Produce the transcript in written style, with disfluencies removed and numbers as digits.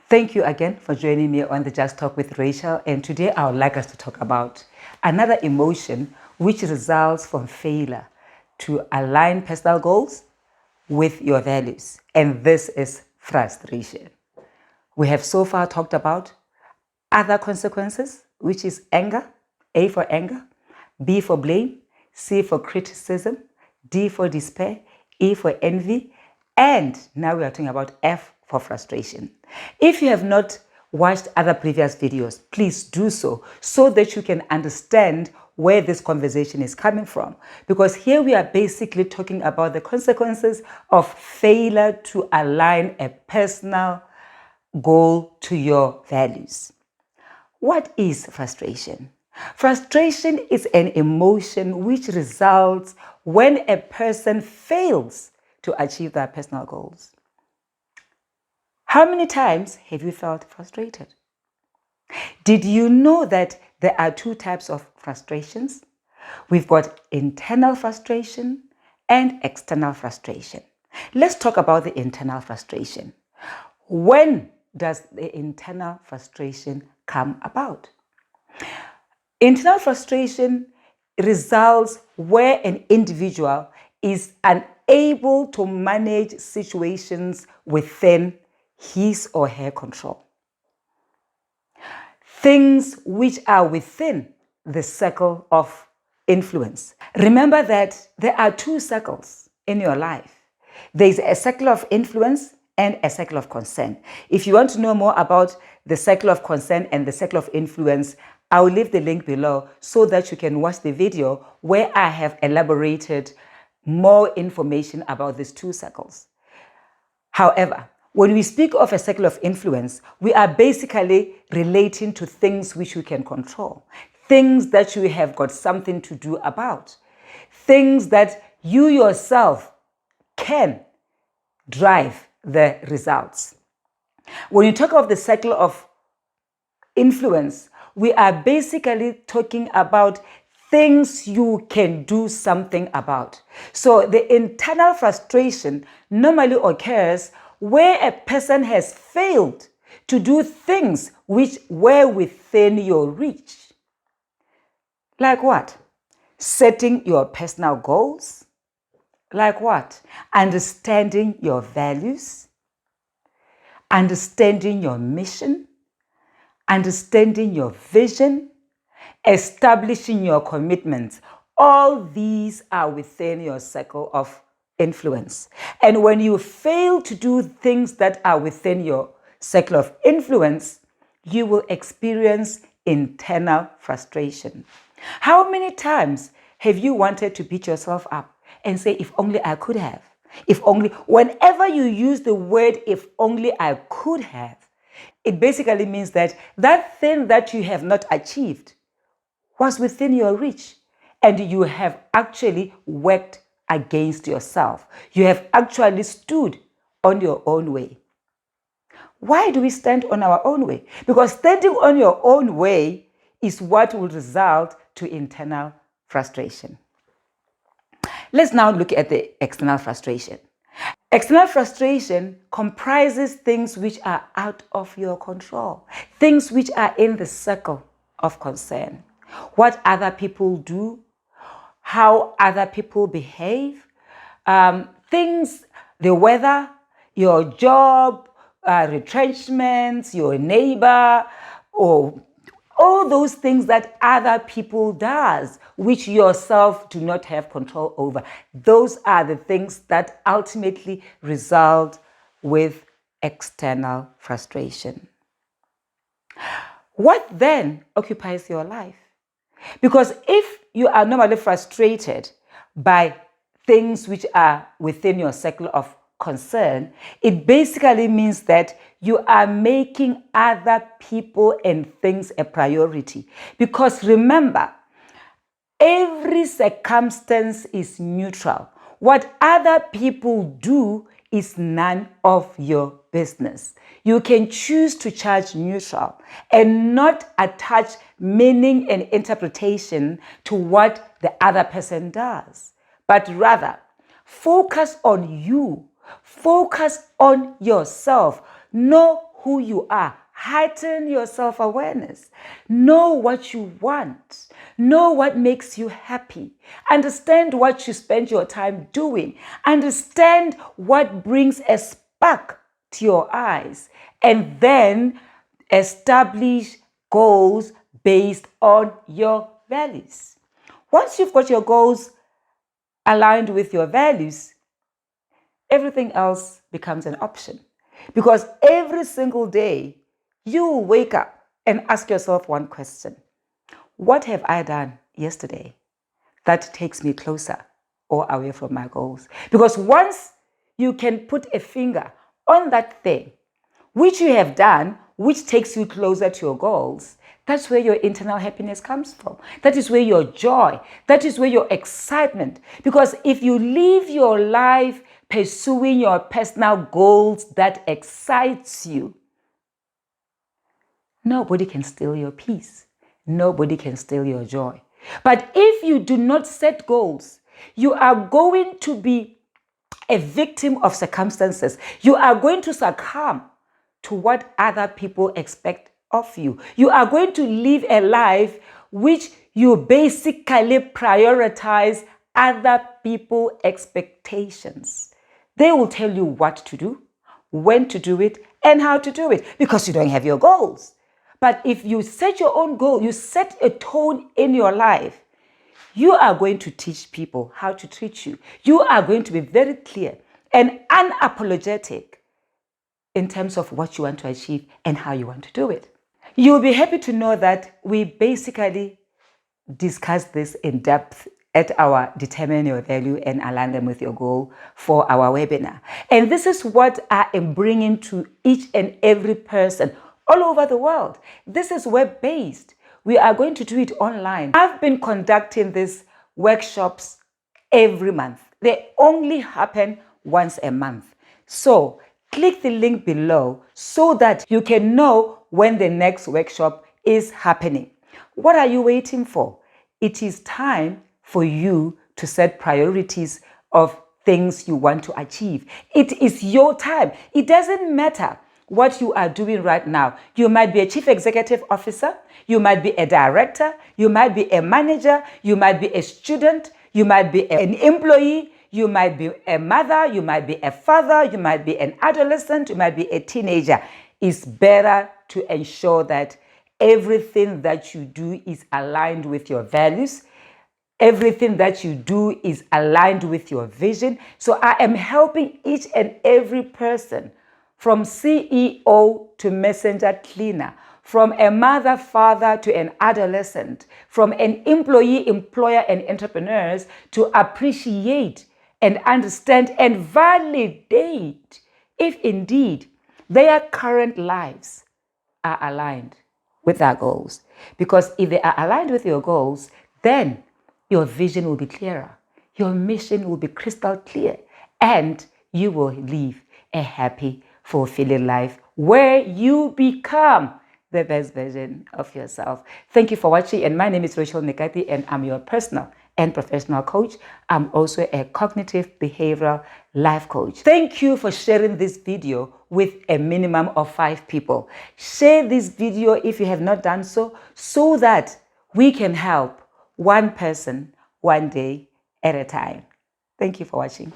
Thank you again for joining me on the Just Talk with Rachel. And today I would like us to talk about another emotion which results from failure to align personal goals with your values. And this is frustration. We have so far talked about other consequences, which is anger, A for anger, B for blame, C for criticism, D for despair, E for envy, and now we are talking about F for frustration. If you have not watched other previous videos, please do so that you can understand where this conversation is coming from. Because here we are basically talking about the consequences of failure to align a personal goal to your values. What is frustration? Frustration is an emotion which results when a person fails to achieve their personal goals. How many times have you felt frustrated? Did you know that there are two types of frustrations? We've got internal frustration and external frustration. Let's talk about the internal frustration. When does the internal frustration come about? Internal frustration results where an individual is unable to manage situations within his or her control. Things which are within the circle of influence. Remember that there are two circles in your life. There is a circle of influence and a circle of concern. If you want to know more about the circle of concern and the circle of influence, I will leave the link below so that you can watch the video where I have elaborated more information about these two circles. However, when we speak of a circle of influence, we are basically relating to things which you can control, things that you have got something to do about, things that you yourself can drive the results. When you talk of the circle of influence, we are basically talking about things you can do something about. So the internal frustration normally occurs where a person has failed to do things which were within your reach. Like what? Setting your personal goals. Like what? Understanding your values. Understanding your mission. Understanding your vision. Establishing your commitments. All these are within your circle of influence. And when you fail to do things that are within your circle of influence, you will experience internal frustration. How many times have you wanted to beat yourself up and say, if only I could have? If only, whenever you use the word, if only I could have, it basically means that that thing that you have not achieved was within your reach, and you have actually worked against yourself. You have actually stood on your own way. Why do we stand on our own way? Because standing on your own way is what will result to internal frustration. Let's now look at the external frustration. External frustration comprises things which are out of your control, things which are in the circle of concern. What other people do, how other people behave, things, the weather, your job, retrenchments, your neighbor, or all those things that other people does, which yourself do not have control over. Those are the things that ultimately result with external frustration. What then occupies your life? Because if you are normally frustrated by things which are within your circle of concern, it basically means that you are making other people and things a priority. Because remember, every circumstance is neutral. What other people do is none of your business. You can choose to charge neutral and not attach meaning and interpretation to what the other person does, but rather focus on you, focus on yourself. Know who you are. Heighten your self-awareness. Know what you want. Know what makes you happy. Understand what you spend your time doing. Understand what brings a spark to your eyes. And then establish goals based on your values. Once you've got your goals aligned with your values, everything else becomes an option. Because every single day, you will wake up and ask yourself one question. What have I done yesterday that takes me closer or away from my goals? Because once you can put a finger on that thing, which you have done, which takes you closer to your goals, that's where your internal happiness comes from. That is where your joy, that is where your excitement. Because if you live your life pursuing your personal goals that excites you, nobody can steal your peace. Nobody can steal your joy. But if you do not set goals, you are going to be a victim of circumstances. You are going to succumb to what other people expect of you. You are going to live a life which you basically prioritize other people's expectations. They will tell you what to do, when to do it, and how to do it because you don't have your goals. But if you set your own goal, you set a tone in your life, you are going to teach people how to treat you. You are going to be very clear and unapologetic in terms of what you want to achieve and how you want to do it. You'll be happy to know that we basically discuss this in depth at our Determine Your Value and Align Them with Your Goal for our webinar. And this is what I am bringing to each and every person all over the world. This is web-based. We are going to do it online. I've been conducting these workshops every month. They only happen once a month. So click the link below so that you can know when the next workshop is happening. What are you waiting for? It is time for you to set priorities of things you want to achieve. It is your time. It doesn't matter what you are doing right now. You might be a chief executive officer, you might be a director, you might be a manager, you might be a student, you might be an employee, you might be a mother, you might be a father, you might be an adolescent, you might be a teenager. It's better to ensure that everything that you do is aligned with your values. Everything that you do is aligned with your vision. So I am helping each and every person, from CEO to messenger cleaner, from a mother, father to an adolescent, from an employee, employer, and entrepreneurs to appreciate and understand and validate if indeed their current lives are aligned with our goals. Because if they are aligned with your goals, then your vision will be clearer, your mission will be crystal clear, and you will live a happy, fulfilling life where you become the best version of yourself. Thank you for watching, and my name is Nekati, and I'm your personal and professional coach. I'm also a cognitive behavioral life coach. Thank you for sharing this video with a minimum of 5 people. Share this video if you have not done so, so that we can help one person one day at a time. Thank you for watching.